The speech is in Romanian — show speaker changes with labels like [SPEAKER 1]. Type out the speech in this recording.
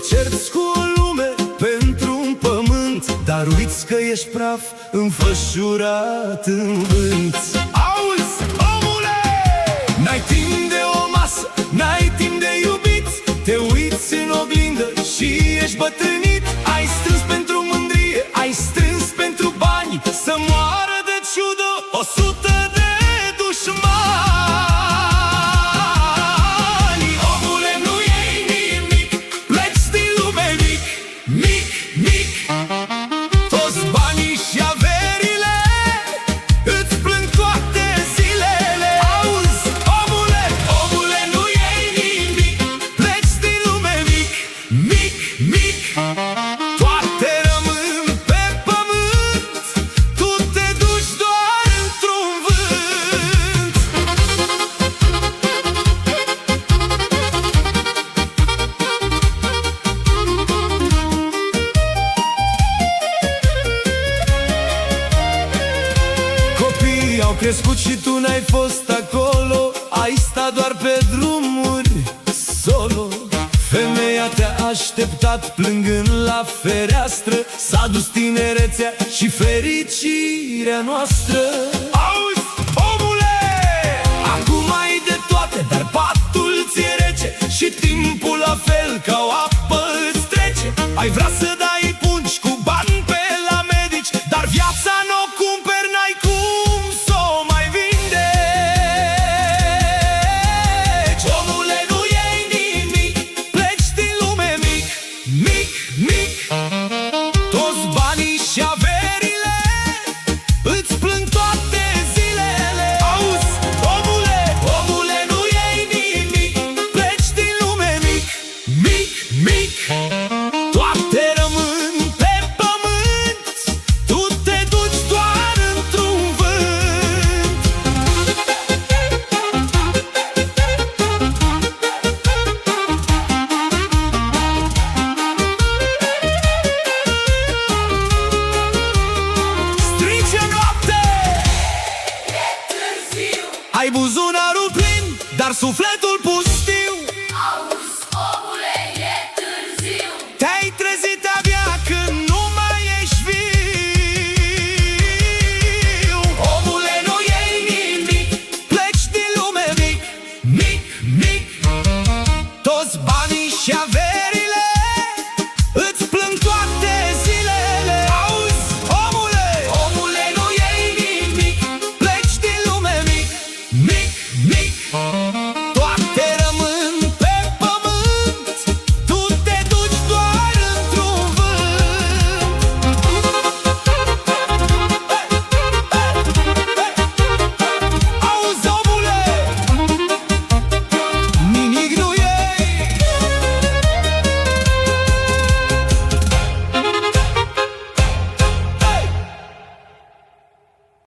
[SPEAKER 1] cerți cu o lume pentru un pământ, dar uiți că ești praf înfășurat în vânt. Auzi, omule! N-ai timp de o masă, n-ai timp de iubit, te uiți în oglindă și ești bătrânit. Ai strâns pentru mândrie, ai strâns pentru bani, să moară de ciudă 100 de dușmani. Omule, nu iei nimic, pleci din lume mic, mic, mic. Toți banii și averile îți plâng toate zilele. Auzi, omule, omule, nu iei nimic, pleci din lume mic, mic, mic. Toate rămân pe pământ, tu te duci doar într-un vânt. Copiii au crescut și tu n-ai fost acolo, ai stat doar pe drumuri solo. Femeia te-a așteptat plângând la fereastră, s-a dus tinerețea și fericirea noastră. Auzi, omule! Acum ai de toate, dar patul ți-e rece și timpul la fel ca o apă îți trece. Ai vrea să dai pungi cu bani pe la medici, dar viața n-o cumperi, n-ai cum s-o mai vindeci. Omule, nu iei nimic, pleci din lume mic, mic, mic. Toți banii și averile îți plâng toate zilele. Auzi, omule, omule, nu iei nimic, pleci din lume mic, mic, mic. Toate rămân pe pământ, tu te duci doar într-un vânt. Strige noapte! Ai buzunarul plin, dar sufletul pustiu.
[SPEAKER 2] Auzi, omule, e târziu.
[SPEAKER 1] Te-ai trezit abia când nu mai ești viu. Omule, nu iei nimic, pleci din lume mic, mic, mic. Toți banii și averile